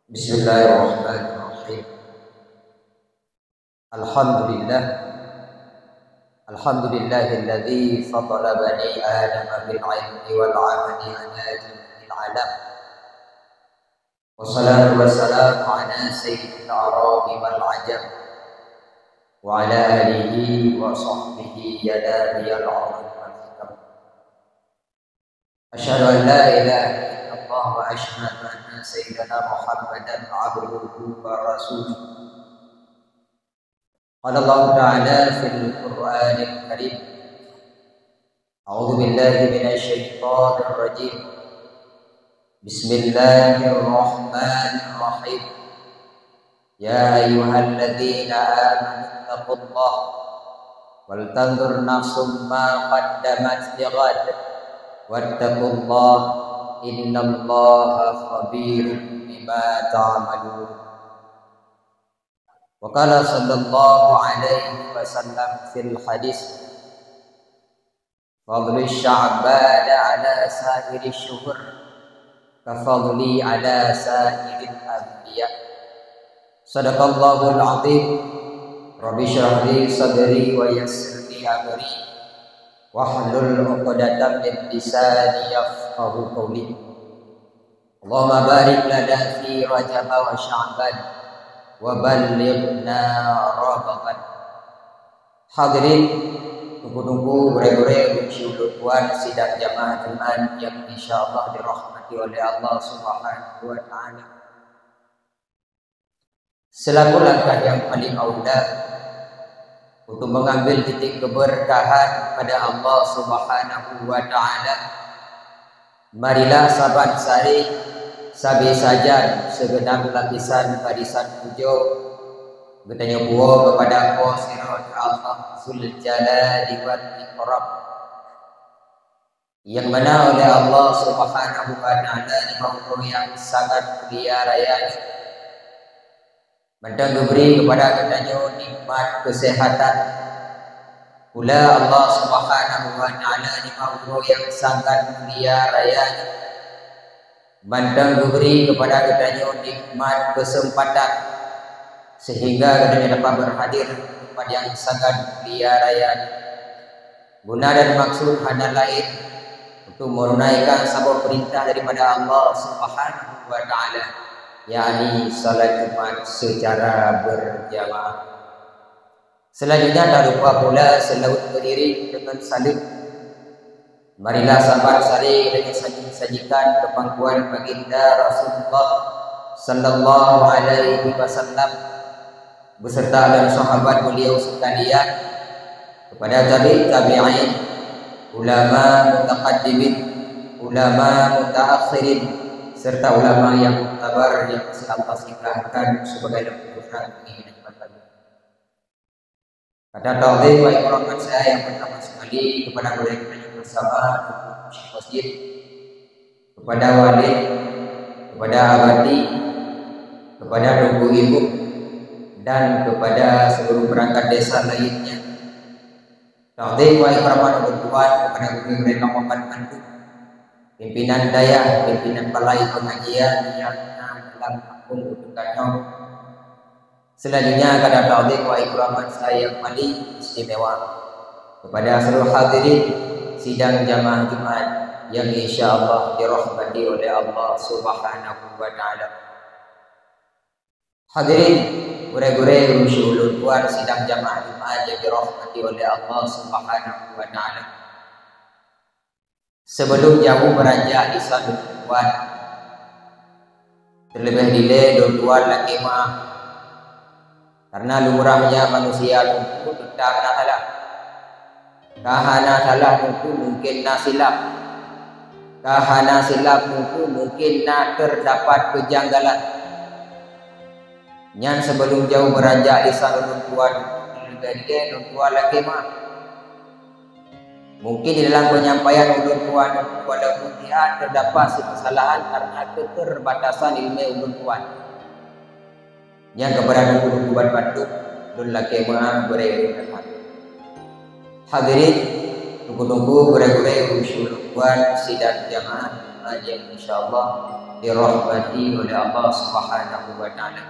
Bismillahirrahmanirrahim. Alhamdulillah. Alhamdulillahilladzi faddala bani Adam bil ilmi wal 'amali ala jami'il 'alam. Wassalatu wassalamu ala sayyidil a'rabi wal 'ajam wa ala alihi wa sahbihi yadabiyal 'ulum wal hikam. Asyhadu an la ilaha illallah wa asyhadu anna sayyidana Muhammadan 'abduhu wa rasuluh. Qala Allah Ta'ala fil Qur'anil Karim. A'udzu billahi minasy syaithanir rajim. Bismillahirrahmanirrahim. Ya ayyuhalladzina amanu taqullaha wal tanzur nafsum ma qaddamat lighad wattaqullaha innallaha khabirum bima ta'malun. Wa qala sallallahu alaihi wasallam fil hadis fadlu sya'ban ala sa'iri syuhur kafadli ala sa'iril anbiya. Sadaqallahul azim. Rabbi shrah li sadri wa yassir li amri wahlul 'uqdatam min lisani yafqahu qawli. Allahumma barik lana fi Rajab wa Sya'ban wa ballighna Ramadan. Hadirin tunggu-tunggu gore-gore ujian sidang jamaah Jumat yang insyaallah dirahmati oleh Allah Subhanahu wa taala. Selaku langkah yang paling aula untuk mengambil titik keberkahan pada Allah Subhanahu wa taala, marilah sahabat sari sabi saja segenap lapisan barisan pujo bertanya buah kepada Qasirat Allah Zul Jalali wal Ikram, yang mana oleh Allah Subhanahu wa taala di makhluk yang sangat mulia rayanya mendan diberi kepada katanya nikmat kesehatan. Pula Allah Subhanahu wa taala di makhluk yang sangat mulia rayanya mandang diberi kepada katanya nikmat kesempatan sehingga katanya dapat berhadir tempat yang sangat mulia rayanya. Guna dan maksud hanya lain untuk menunaikan sebuah perintah daripada Allah Subhanahu wa taala, yakni salat Jumat secara berjamaah. Selanjutnya tak lupa pula selaut berdiri dengan salut. Marilah sahabat sari dengan sajikan kepangkuan baginda Rasulullah sallallahu alaihi wasallam beserta dan sahabat beliau sekalian, kepada tabi'in, ulama mutaqaddimin, ulama mutaakhirin, serta ulama yang muktabar yang Allah silakan sebagai lembaga ini. Kata tauhid wa ikram saya yang pertama sekali kepada mereka bersama masjid, kepada wali, kepada abadi, kepada ibu-ibu, dan kepada seluruh perangkat desa lainnya. Tauhid wa ikram Tuhan kepada mereka membantu pimpinan daya, pimpinan balai pengajian yang dalam akun utukannya. Selanjutnya kata tauhid wa ikram saya yang paling istimewa kepada seluruh hadirin sidang jamaah Jumat yang insyaallah dirahmati oleh Allah Subhanahu wa taala. Hadirin gure-gure usul tuan sidang jamaah Jumat yang dirahmati oleh Allah Subhanahu wa taala. Sebelum jauh beranjak di satu tuan, terlebih dile tuan lagi mah karena lumrahnya manusia itu tetap nak salah. Kahana salah itu mungkin nak silap. Kahana silap itu mungkin nak terdapat kejanggalan. Yang sebelum jauh beranjak di sana tuan lagi mah. Mungkin di dalam penyampaian ulun tuan walaupun dia terdapat kesalahan karena keterbatasan ilmu ulun tuan. Yang kepada dulu buat batu dun laki mah berehat. Hadirin tunggu-tunggu gure-gure usul buat sidang jamaah yang insyaallah dirahmati oleh Allah Subhanahu wa taala.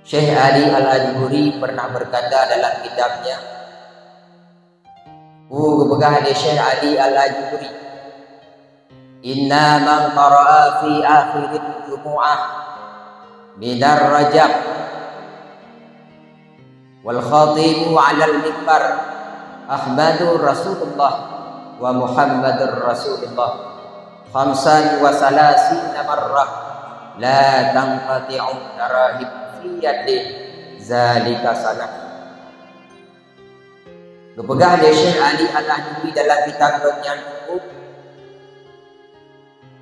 Syekh Ali Al-Ajuri pernah berkata dalam kitabnya, kebegah di Syekh Ali Al-Ajuri, inna man qara'a fi akhir jumu'ah bidar rajab wal khatibu 'ala al-mimbar Ahmadu Rasulullah wa Muhammadur Rasulullah khamsan wa salasina marrah la tanqati'u darahib fi yadi zalika sanah. Kepegah oleh Syekh Ali Al-Ajuri dalam kitabnya itu,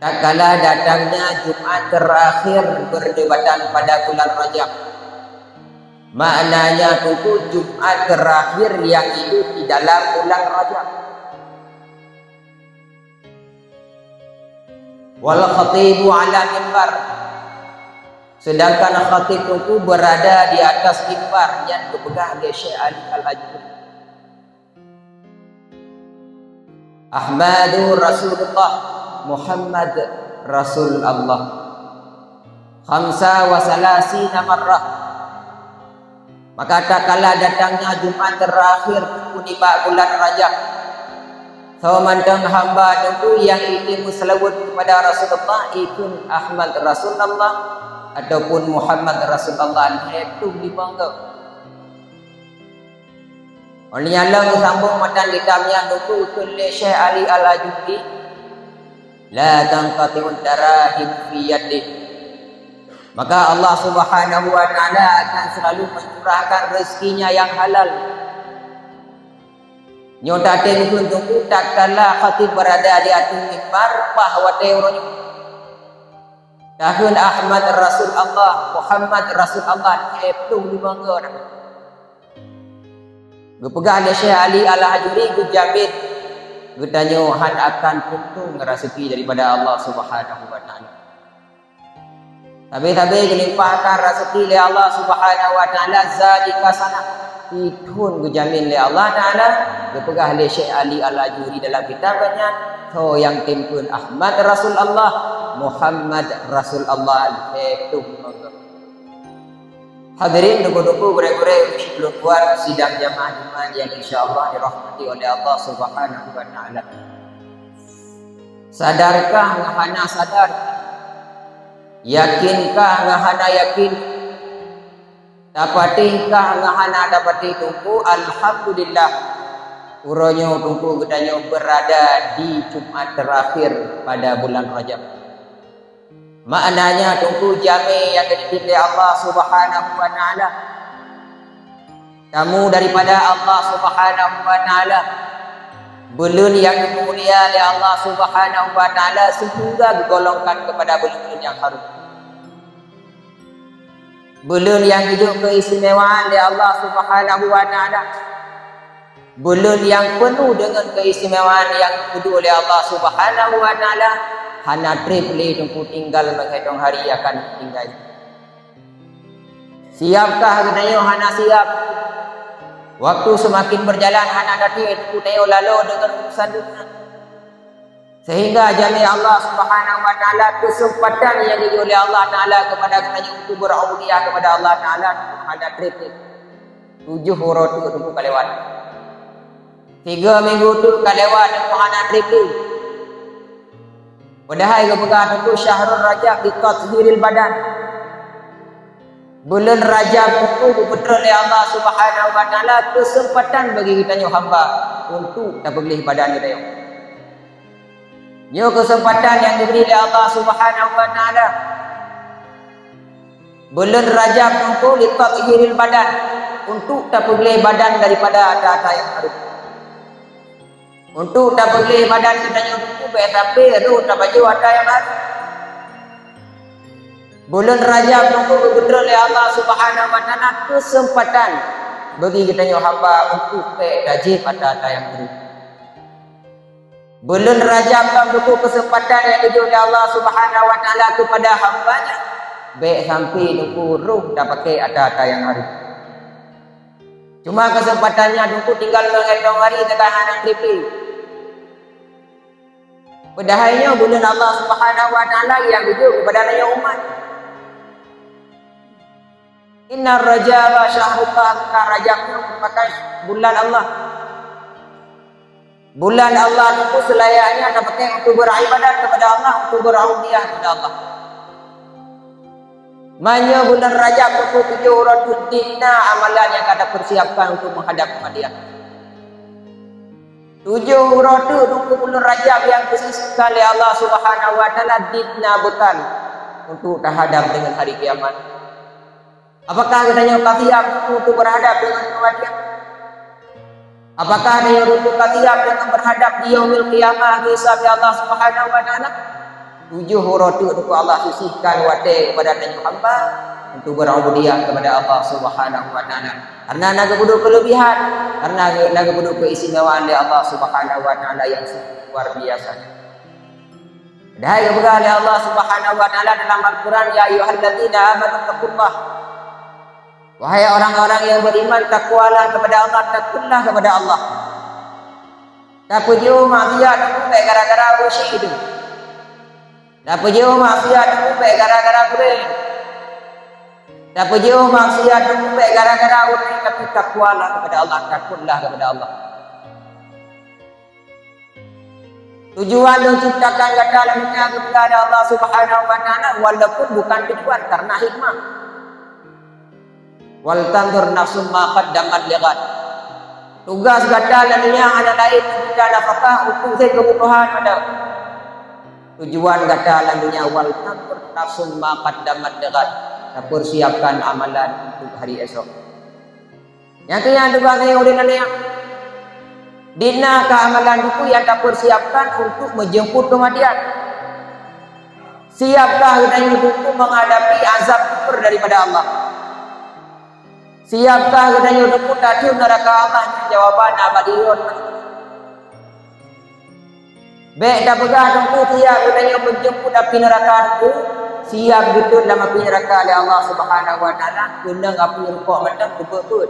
tak kala datangnya Jumat terakhir berdebatan pada bulan Rajab, maknanya itu Jumat terakhir yang hidup di dalam bulan Rajab. Wal khatibu ala mimbar, sedangkan khatib itu berada di atas mimbar yang dipegang oleh Syekh Ali Al-Ajuri. Ahmadu Rasulullah, Muhammad Rasul Allah, khamsa wa salasina marrah. Maka tak kala datangnya Jumat terakhir di bulan Rajab, Sawamandang hamba itu yang ingin selawat kepada Rasulullah ikut Ahmad Rasulullah ataupun Muhammad Rasulullah itu dibangga. Oleh Allah sambung matan kitabnya itu oleh Syekh Ali Al-Ajuri, la tanqati'ud darahim fi yadi. Maka Allah Subhanahu wa taala akan selalu mencurahkan rezekinya yang halal. Nyotaten pun tunggu tak kala khatib berada di atas mimbar bahwa teornya tahun Ahmad Rasul Allah, Muhammad Rasul Allah itu dibangga. Gepegah oleh Syekh Ali Al-Ajuri gujamit gutanya han akan untung rezeki daripada Allah Subhanahu wa taala. Tapi dilimpahkan rezeki oleh Allah Subhanahu wa taala zalika sana. Itun gujamin oleh Allah taala. Gepegah oleh Syekh Ali Al-Ajuri dalam kitabnya, so yang timpun Ahmad Rasul Allah, Muhammad Rasul Allah itu. Hadirin duku-duku gure-gure sebelum buat sidang jamaah Jumat yang insyaallah dirahmati oleh Allah Subhanahu wa taala. Sadarkah ngahana sadar? Yakinkah ngahana yakin? Dapatikah ngahana dapati tunggu? Alhamdulillah. Uronyo tunggu gedanyo berada di Jumat terakhir pada bulan Rajab. Maknanya tunggu jami yang dipilih Allah Subhanahu wa taala. Kamu daripada Allah Subhanahu wa taala. Bulan yang mulia oleh Allah Subhanahu wa taala sehingga digolongkan kepada bulan yang harum. Bulan yang hidup keistimewaan oleh Allah Subhanahu wa taala. Bulan yang penuh dengan keistimewaan yang kedua oleh Allah Subhanahu wa taala. Hana triple tunggu tinggal menghitung hari akan tinggal. Siapkah gedayo hana siap? Waktu semakin berjalan hana dati tunggu tayo lalu dengan urusan dunia. Sehingga jami Allah Subhanahu wa taala kesempatan yang diberi oleh Allah taala kepada kita untuk berauliah kepada Allah taala hana triple. 7 huruf tu tunggu kalewat. 3 minggu tu kalewat tunggu hana triple. Padahal kepegang itu Syahrul Rajab di tathhiril badan. Bulan Rajab itu dibetul oleh Allah Subhanahu wa taala kesempatan bagi kita hamba untuk tabeglih badan kita. Nyo kesempatan yang diberi oleh Allah Subhanahu wa taala. Bulan Rajab itu di tathhiril badan untuk tabeglih badan daripada ada-ada yang harum. Untuk tak boleh badan kita nyuruh tapi itu tak baju ada yang ada. Bulan Rajab tunggu betul oleh Allah Subhanahu wa taala kesempatan bagi kita hamba untuk kaji pada yang baru. Bulan Rajab tunggu kesempatan yang diberi oleh Allah Subhanahu wa taala kepada hambanya. Baik sampai tunggu ruh tak pakai ada yang baru. Cuma kesempatannya tunggu tinggal menghitung hari dengan anak tripi. Padahalnya bulan Allah Subhanahu wa taala yang tuju kepada nanya umat. Innar Rajab syahrullah, Rajab merupakan bulan Allah. Bulan Allah itu selayaknya dapatkan untuk beribadat kepada Allah, untuk beraudiah kepada Allah. Manya bulan Rajab itu 7 dina amalan yang kada persiapkan untuk menghadap kepada Dia. 7 untuk bulan Rajab yang disisihkan oleh Allah Subhanahu wa taala dina betul untuk terhadap dengan hari kiamat. Apakah katanya siap untuk berhadap dengan kematian? Apakah ada yang untuk siap dengan berhadap di yaumil qiyamah hisab Allah Subhanahu wa taala? 7 untuk Allah sisihkan wate kepada Nabi hamba untuk berubudiyah kepada Allah Subhanahu wa taala. Karena naga buduk kelebihan, karena naga buduk keistimewaan dari Allah Subhanahu wa taala yang luar biasa. Dahai kepada oleh Allah Subhanahu wa taala dalam Al-Qur'an, ya ayyuhalladzina amanu taqullah. Wahai orang-orang yang beriman, takwalah kepada Allah, takullah kepada Allah. Tak pujiu maksiat sampai gara-gara musyrik itu. Tak pujiu maksiat sampai gara-gara kuring. Tak pujiu maksiat sampai gara-gara uring, tapi takwalah kepada Allah, takullah kepada Allah. Tujuan menciptakan kata lamanya kepada Allah Subhanahu wa taala walaupun bukan tujuan karena hikmah. Wal tandur nafsum ma qaddamat lighad. Tugas kata lainnya ada lain kita nafkah untuk kebutuhan ada. Tujuan kata lainnya wal tandur nafsum ma qaddamat lighad. Persiapkan amalan untuk hari esok. Yang ketiga tugas yang udah dina keamalan itu yang tak persiapkan untuk menjemput kematian. Siapkah kita untuk menghadapi azab kubur daripada Allah? Siapkah kita untuk tadi neraka Allah? Jawaban abadiun. Baik dah pegang untuk siap kita menjemput api neraka itu. Siap betul dalam api neraka oleh Allah Subhanahu wa taala. Kena api rukuk macam kubur.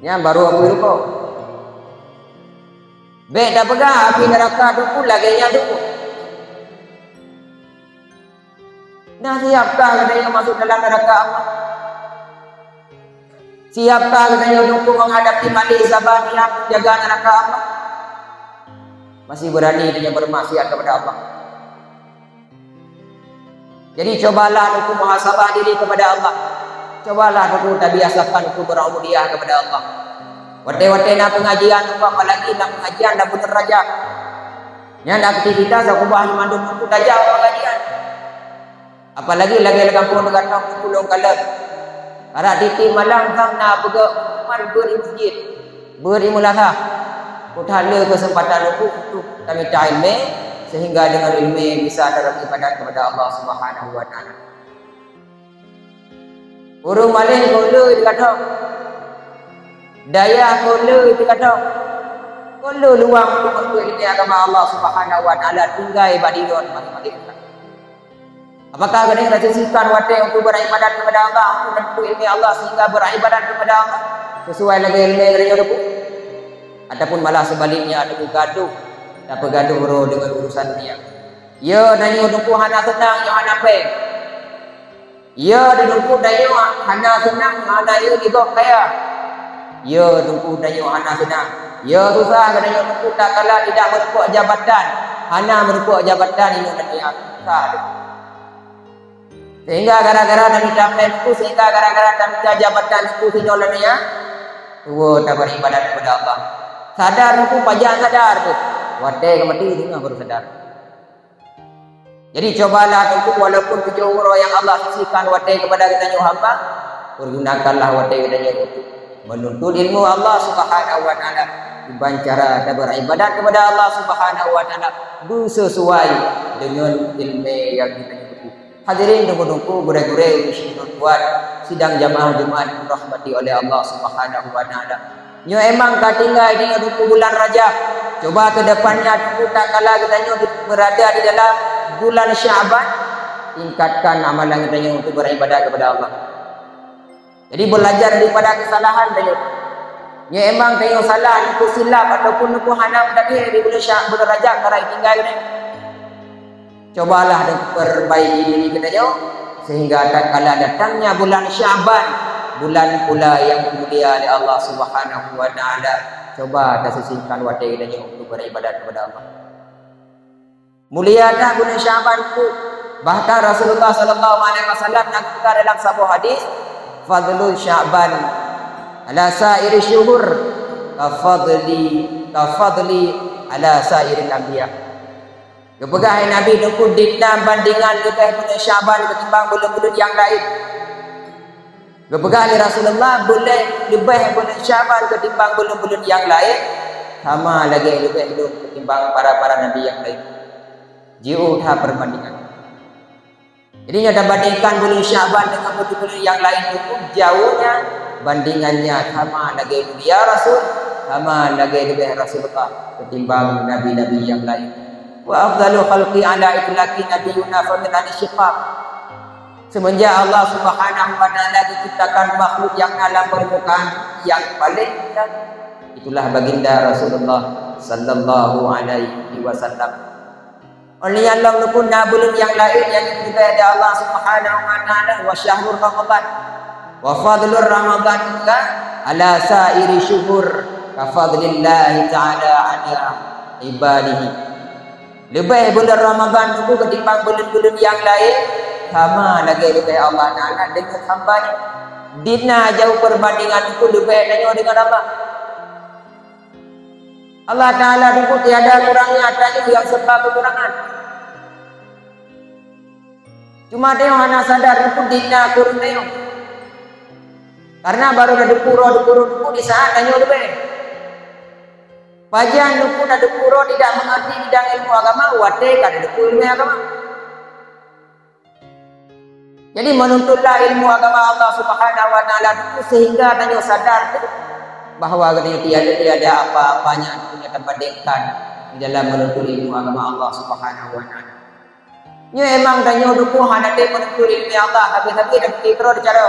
Yang baru api rukuk. Baik dah pegang api neraka itu lagi nya tu. Nah, siapkah kita masuk dalam neraka Allah? Siapkah kita untuk menghadapi malik zabaniah menjaga neraka Allah? Masih berani dia bermaksiat kepada Allah. Jadi cobalah untuk muhasabah diri kepada Allah. Cobalah untuk tabiasakan untuk berubudiyah kepada Allah. Wate-wate nak pengajian apalagi nak pengajian dah benar raja. Yang nak aktivitas aku bah mandum untuk dajah pengajian. Apalagi lagi kampung negara pulau kalah. Ara titik malam sang na pega man beri masjid. Beri mulasah. Kuthala kesempatan untuk kami ilmu sehingga dengan ilmu bisa dalam ibadat kepada Allah Subhanahu wa taala. Urung malin kola dikata. Daya kola dikata. Kola luang untuk ilmu agama Allah Subhanahu wa taala tinggal badilon mati-mati. Apakah kena sisihkan waktu untuk beribadat kepada Allah, untuk menempuh ilmu Allah sehingga beribadat kepada Allah sesuai lagi ilmu yang ada? Ataupun malah sebaliknya ada gaduh, tak bergaduh dengan urusan dunia. Ya nanya untuk hana senang, ya hana peng. Ya untuk nanya hana senang, hana ya juga kaya. Ya untuk nanya hana senang. Ya susah nanya untuk tak kalah tidak menumpuk jabatan, hana menumpuk jabatan ini nanya susah. Sehingga gara-gara nak minta itu, sehingga gara-gara nak minta jabatan itu sinolanya, tu tak beribadat kepada Allah. Sadar tu pajak sadar tu, wate kemati dengar baru sadar. Jadi cobalah untuk walaupun 7 umrah yang Allah sisihkan wate kepada kita hamba, pergunakanlah wate kita untuk menuntut ilmu Allah Subhanahu wa taala dengan cara beribadat kepada Allah Subhanahu wa taala sesuai dengan ilmu yang kita hadirin tunggu-tunggu gure-gure buat sidang jamaah Jumat rahmati oleh Allah Subhanahu wa taala. Nyo emang katinggal di bulan Rajab. Coba ke depannya tunggu tak kala kita berada di dalam bulan Syaban, tingkatkan amalan kita untuk beribadah kepada Allah. Jadi belajar daripada kesalahan tanya. Nyo emang kayo salah, niku silap ataupun niku hanam tadi di bulan Rajab karai tinggal ni. Cobalah dan perbaiki diri kita jauh, sehingga kala datangnya bulan Syaban, bulan pula yang mulia oleh Allah Subhanahu wa taala, coba kita sisihkan waktu kita untuk beribadat kepada Allah. Mulia dah bulan Syaban itu. Bahkan Rasulullah sallallahu alaihi wasallam mengatakan dalam sebuah hadis, fadlul Syaban ala sa'iri syuhur kafadli ala sa'iril anbiya. Kepegang Nabi nunggu dina bandingan lebih bulan Syaban ketimbang bulan-bulan yang lain. Kepegang Rasulullah boleh lebih bulan Syaban ketimbang bulan-bulan yang lain, sama lagi lebih ketimbang para nabi yang lain. Jauh tak perbandingan. Jadi ada bandingkan bulan Syaban dengan bulan-bulan yang lain itu jauhnya, bandingannya sama lagi ya Rasul, sama lagi lebih Rasulullah ketimbang nabi-nabi yang lain. Wa afdalu khalqi ala itlaqi nabiyuna fa min al-shiqaq. Semenjak Allah Subhanahu wa taala diciptakan makhluk yang alam permukaan yang paling indah, itulah baginda Rasulullah sallallahu alaihi wasallam. Oleh Allah nukun bulan yang lain yang diberkati Allah Subhanahu wa taala wa syahrul Ramadan wa fadlur Ramadan juga ala sairi syuhur ka fadlillah taala ala ibadihi. Lebih bulan Ramadan itu ketimbang bulan-bulan yang lain, sama lagi lebih Allah taala dengan hamba-Nya. Dina jauh perbandingan itu lebih dengan apa? Allah taala itu tiada kurangnya, ada yang serba kekurangan. Cuma dia hanya sadar itu dina kurun dia. Karena baru ada dukuro di saat tanya lebih. Pajan duku dan dukuro tidak mengerti bidang ilmu agama, wate kan duku ilmu agama. Jadi menuntutlah ilmu agama Allah Subhanahu wa taala itu sehingga tanya sadar bahawa tiada apa-apanya punya terbandingkan di dalam menuntut ilmu agama Allah Subhanahu wa taala. Nyo emang tanya duku hana te menuntut ilmu Allah habis-habis dak tikro cara.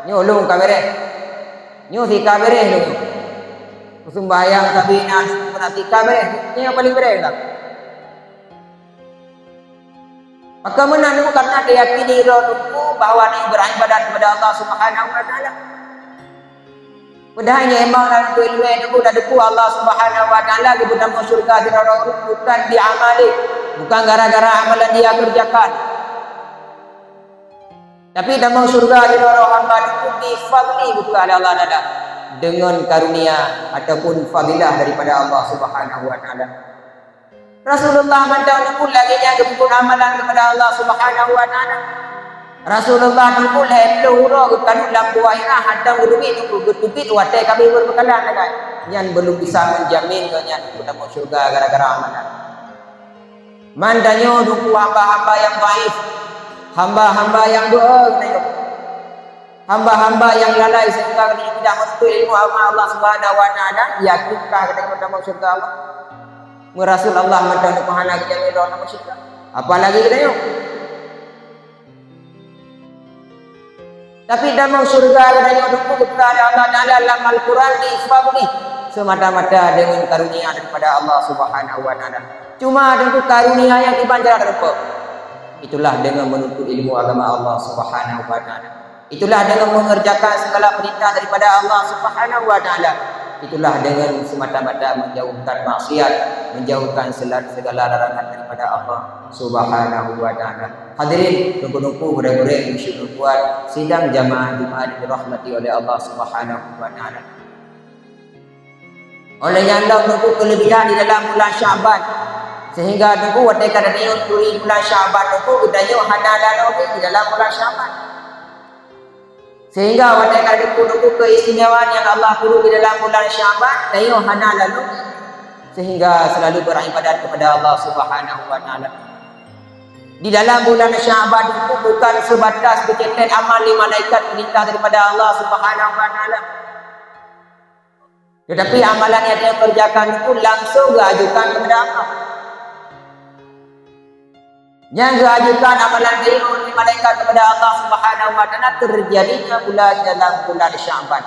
Nyo ulung kamere. Nyo si kamere lu. Sembahyang sabina menati kamere. Nyo paling beres tak? Maka menanu karena dia yakini duku bahawa dia beribadat kepada Allah Subhanahu wa taala. Padahal emang dalam ilmu itu dah deku Allah Subhanahu wa taala di dalam syurga bukan diamali, bukan gara-gara amalan dia kerjakan. Tapi dalam syurga di hamba itu difadli betul oleh Allah taala dengan karunia ataupun fadilah daripada Allah Subhanahu wa taala. Rasulullah mandang pun lagi yang kebukun amalan kepada Allah Subhanahu wa taala. Rasulullah nunggu hello ro kan lampu airah hadang berumi nunggu getupit wate kami berbekalan kan yang belum bisa menjamin nya sudah mau surga gara-gara amalan. Mandanyo nunggu hamba-hamba yang baik, hamba-hamba yang doa hamba-hamba yang lalai sehingga tidak menuntut ilmu Allah Subhanahu wa taala, yakinkah kita mau surga Allah? Rasulullah mandang Tuhan kita ini dalam surga. Apalagi kita yuk. Tapi dalam surga katanya duku kepada Allah Taala dalam Al-Quran difadli semata-mata dengan karunia daripada Allah Subhanahu wa taala. Cuma dengan karunia yang dibanjar apa? Itulah dengan menuntut ilmu agama Allah Subhanahu wa taala. Itulah dengan mengerjakan segala perintah daripada Allah Subhanahu wa taala. Itulah dengan semata-mata menjauhkan maksiat, menjauhkan segala larangan daripada Allah Subhanahu wa taala. Hadirin, nunggu-nunggu mudah-mudahan bersyukur buat sidang jamaah Jumat dirahmati oleh Allah Subhanahu wa taala. Olehnya Allah nunggu kelebihan di dalam bulan Syaban, sehingga nunggu waktu kada niat bulan Syaban nunggu gedanya hadalah di dalam bulan Syaban. Sehingga waktu kada nunggu keistimewaan yang Allah perlu di dalam bulan Syaban, dayo hana lalu sehingga selalu beribadat kepada Allah Subhanahu wa taala. Di dalam bulan Syaban itu bukan sebatas bercetak amal malaikat perintah daripada Allah Subhanahu wa taala. Tetapi amalan yang dia kerjakan itu langsung diajukan kepada Allah. Yang diajukan amalan dari malaikat kepada Allah Subhanahu wa taala terjadinya dalam bulan Syaban.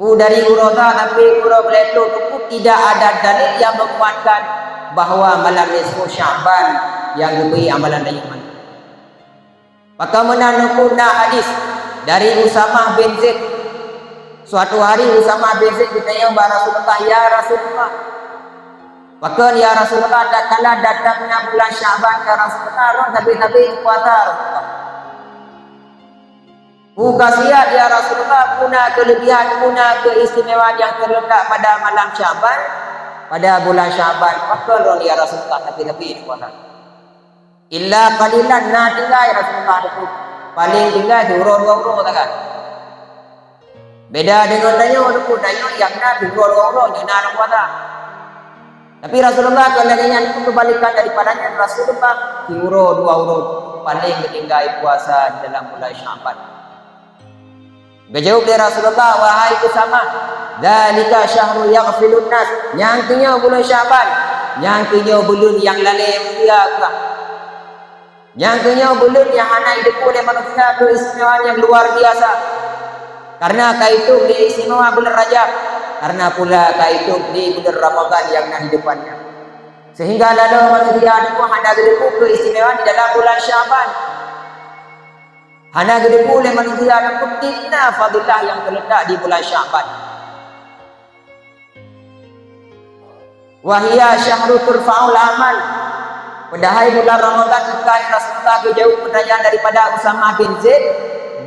Dari urata sampai urata itu tidak ada dalil yang menguatkan bahawa malam nisfu Sya'ban yang diberi amalan dari mana. Maka menanukuna hadis dari Usamah bin Zaid. Suatu hari Usamah bin Zaid bertanya kepada Rasulullah, ya Rasulullah, maka ya Rasulullah, kala datangnya bulan Sya'ban ya Rasulullah, tapi puasa Rasulullah. Khasiat ya Rasulullah, guna kelebihan, guna keistimewaan yang terletak pada malam Sya'ban, pada bulan Sya'ban. Maka ya Rasulullah, tapi puasa. Illa qalilan, na tinggal ya Rasulullah, itu paling tinggal dua tak kan. Beda dengan tanya yang na dua nyana puasa. Tapi Rasulullah kalau itu kebalikan daripadanya, Rasulullah dua paling tinggal puasa dalam bulan Sya'ban. Berjawab dari Rasulullah, wahai Usamah, dzalika syahrul yaghfilun nas, nyangkinya bulan Sya'ban, nyangkinya bulan yang lalai manusia, nyangkinya bulan yang anak hidup oleh manusia keistimewaan yang luar biasa. Karena kaitu di istimewa bulan Rajab, karena pula kaitu di bulan Ramadan yang ada di depannya. Sehingga lalu manusia itu hanya hidup keistimewaan di dalam bulan Sya'ban. Hanya gede boleh manusia dan kutina fadilah yang terletak di bulan Sya'ban. Wahia syahru turfa'ul amal. Padahal bulan Ramadan sekali Rasulullah berjauh pertanyaan daripada Usamah bin Zaid,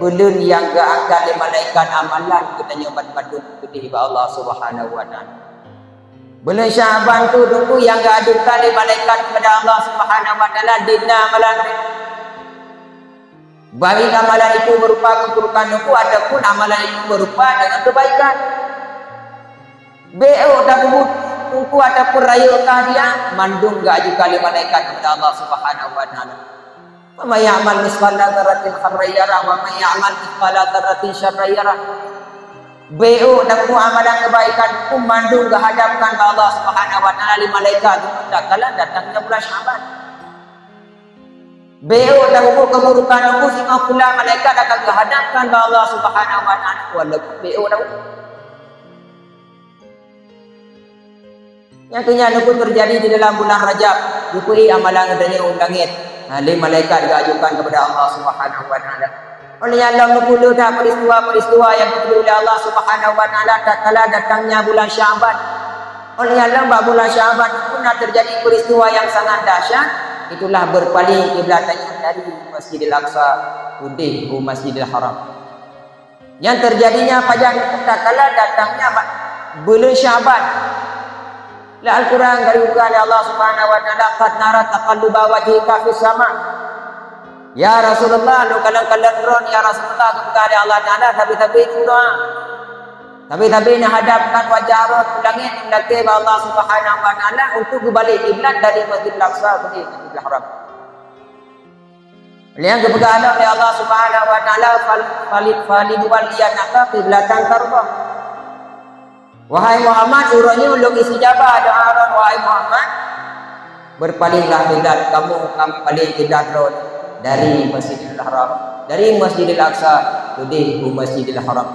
bulan yang keangkat oleh malaikat amalan katanya badun kepada Allah Subhanahu wa taala. Bulan Sya'ban tu dulu yang keadukan oleh malaikat kepada Allah Subhanahu wa taala dina amalan. Baik amalan itu berupa keburukan itu ataupun amalan itu berupa dengan kebaikan. Beo tak tungku ataupun raya dia mandung gak juga oleh malaikat kepada Allah Subhanahu wa taala. Wa may ya'mal mithqala dzarratin khairan yarah wa may ya'mal mithqala dzarratin syarran yarah. Beo tak amalan kebaikan itu mandung gak hadapkan ke Allah Subhanahu wa taala oleh malaikat tak kala datangnya bulan Sya'ban. Beo dan keburukan aku sehingga pula malaikat akan dihadapkan ke Allah Subhanahu wa taala walaupun beo dah. Yang kenyang itu terjadi di dalam bulan Rajab, dipui amalan adanya langit. Oleh malaikat diajukan kepada Allah Subhanahu wa taala. Oleh Allah mengulu dah peristiwa-peristiwa yang diperlukan oleh Allah Subhanahu wa taala tatkala datangnya bulan Sya'ban. Oleh Allah bulan Sya'ban pun terjadi peristiwa yang sangat dahsyat. Itulah berpaling kiblatnya dari Masjidil Aqsa ke Masjidil Haram. Yang terjadinya pada tatkala datangnya bulan Sya'ban. La Al-Quran gariukan oleh Allah Subhanahu wa taala, qad nara taqalluba wajhika fis sama. Ya Rasulullah, lu kalang-kalang ron ya Rasulullah kepada Allah taala tapi itu doa. Tapi nak hadapkan wajah Allah ke langit mendaki Allah Subhanahu wa taala untuk kembali kiblat dari Masjidil Aqsa ke Masjidil Haram. Yang kepegaan oleh Allah Subhanahu wa taala falid waliyanaka qiblatan tarbah. Wahai Muhammad, urangnya ulung istijabah doa wahai Muhammad, berpalinglah kiblat kamu paling kiblat dari Masjidil Haram, dari Masjidil Aqsa ke Masjidil Haram.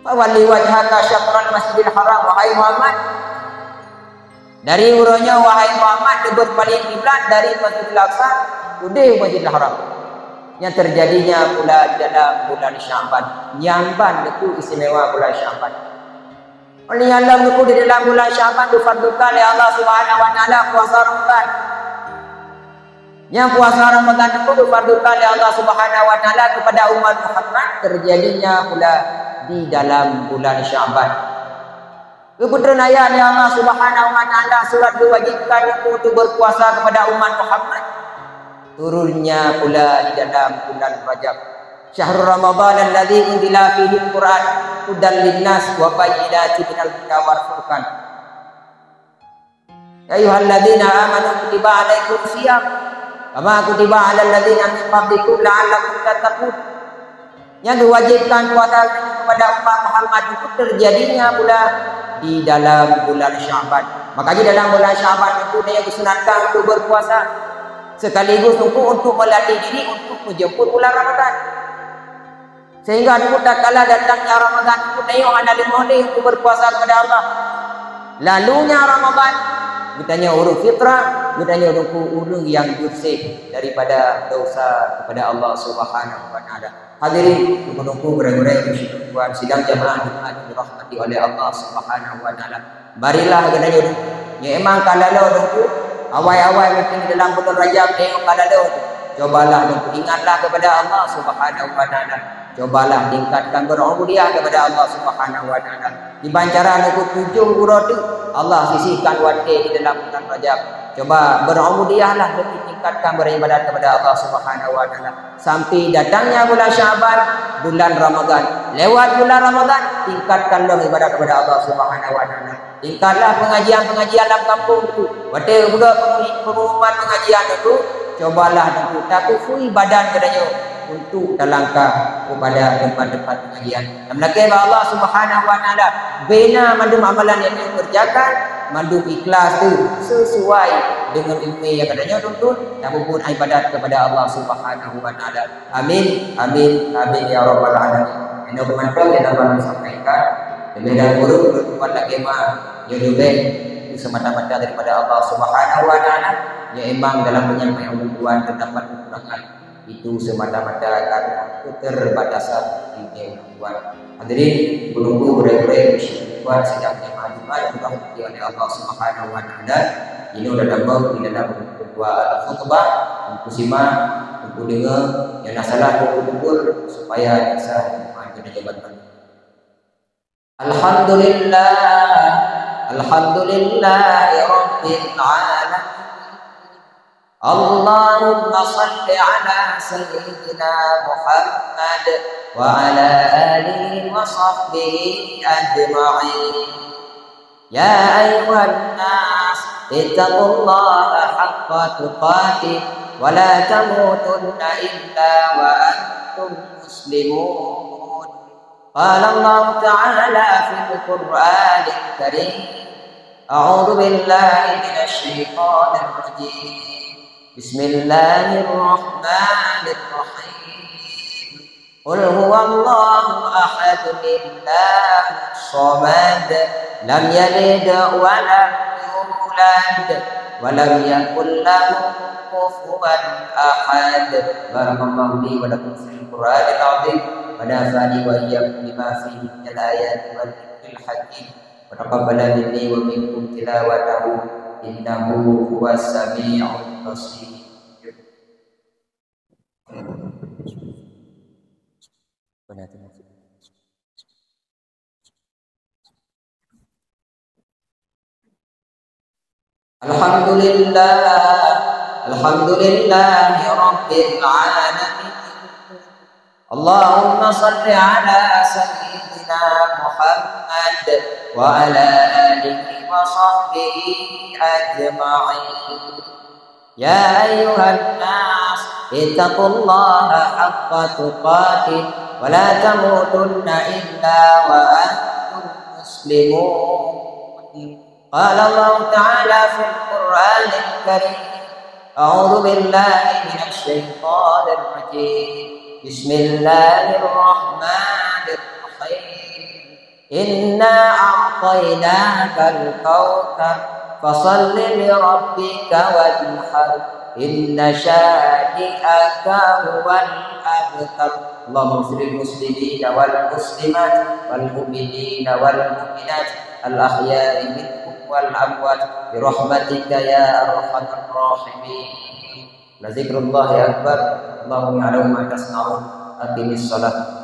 Fawalli wajhaka syatral Masjidil Haram, wahai Muhammad, dari urangnya wahai Muhammad berpaling kiblat dari Masjidil Aqsa ke Masjidil Haram. Yang terjadinya pula dalam bulan Sya'ban. Nyamban itu istimewa bulan Sya'ban. Oleh Allah itu di dalam bulan Sya'ban difardukan oleh Allah Subhanahu wa taala puasa Ramadan. Yang puasa Ramadan itu difardukan oleh Allah Subhanahu wa taala kepada umat Muhammad, terjadinya pula di dalam bulan Sya'ban. Kebetulan ayat Allah Subhanahu wa taala surat diwajibkan untuk berpuasa kepada umat Muhammad, turunnya pula di dalam bulan Rajab. Syahrul Ramadan alladzi unzila fihi al-Qur'an hudan lin-nas wa bayyinatin minal huda wal furqan. Ya ayyuhalladzina amanu kutiba 'alaikumus shiyam kama kutiba 'alal ladzina min qablikum la'allakum tattaqun. Yang diwajibkan puasa kepada umat Muhammad itu terjadinya pula di dalam bulan Sya'ban. Makanya dalam bulan Sya'ban itu dia disunatkan untuk berpuasa sekaligus untuk melatih diri untuk menjemput bulan Ramadan. Sehingga tak kala datangnya Ramadan itu tengok ada lima hari untuk berpuasa kepada Allah. lalunya Ramadan, bertanya urut fitrah, bertanya urut yang bersih daripada dosa kepada Allah Subhanahu wa taala. Hadirin, tunggu-tunggu gerai-gerai bersyukur sidang jamaah Jumat dirahmati oleh Allah Subhanahu wa taala. Marilah katanya ya emang kalau dulu awal-awal mungkin dalam bulan Rajab tengok kalau cobalah ingatlah kepada Allah Subhanahu wa taala. Cobalah tingkatkan berubudiyah kepada Allah Subhanahu wa taala. Di bancaran aku 7 urut Allah sisihkan waktu di dalam bulan Rajab. Coba berubudiyahlah dan tingkatkan beribadat kepada Allah Subhanahu wa taala sampai datangnya bulan Syaban, bulan Ramadan. Lewat bulan Ramadan, tingkatkanlah ibadat kepada Allah Subhanahu wa taala. Tingkatlah pengajian-pengajian dalam kampung itu. Waktu juga pengumuman pengajian itu, cobalah tentu takufui badan katanya untuk terlangkah kepada tempat-tempat pengajian. Dan lagi Allah Subhanahu wa taala bina mandum amalan yang dikerjakan, mandum ikhlas tu sesuai dengan ilmu yang katanya tuntut dan pun ibadat kepada Allah Subhanahu wa taala. Amin. Amin. Amin ya rabbal alamin. Ini pemantul yang dapat disampaikan. Lebih dahulu berbuat lagi mah lebih itu semata-mata daripada Allah Subhanahu wa taala. Ya emang dalam penyampaian hubungan terdapat kekurangan, itu semata-mata karena keterbatasan ilmu hubungan. Hadirin, menunggu berai-berai bersyukur sidang jamaah Jumat dirahmati oleh Allah Subhanahu wa taala. Ini sudah dapat di dalam kedua khutbah untuk simak, untuk dengar yang salah untuk supaya bisa menjadi jabatan. Alhamdulillah, alhamdulillahi rabbil alamin. Allahumma salli ala sayyidina Muhammad wa ala alihi wa sahbihi ajma'in. Ya ayyuhan nas, ittaqullaha haqqa tuqatih wa la tamutunna illa wa antum muslimun. قال الله تعالى في القرآن الكريم أعوذ بالله من الشيطان الرجيم بسم الله الرحمن الرحيم قل هو الله أحد الله الصمد لم يلد ولم يولد ولم يكن له كفوا أحد. بارك الله لي ولكم في القرآن العظيم ونفعني وإياكم بما فيه من الآيات والذكر الحكيم وتقبل مني ومنكم تلاوته إنه هو السميع البصير. Alhamdulillah, alhamdulillahi rabbil alamin. Allahumma salli ala sayyidina Muhammad wa ala alihi wa sahbihi ajma'in. Ya ayyuhan nas, ittaqullaha haqqa tuqatih wa la tamutunna illa wa antum muslimun. Qala Allah ta'ala fil Qur'anil Karim A'udzu billahi minasy syaithanir rajim. Bismillahirrahmanirrahim. Inna a'tainakal kautsar fasalli li rabbika wanhar. Inna syani'aka huwal abtar. Allahumma ighfir lil muslimina wal muslimat wal mu'minina wal mu'minat al ahya'i minhum wal amwat bi rahmatika ya arhamar rahimin. La zikrullahi akbar. Allahu ya'lamu ma tasna'un. Aqimis shalah.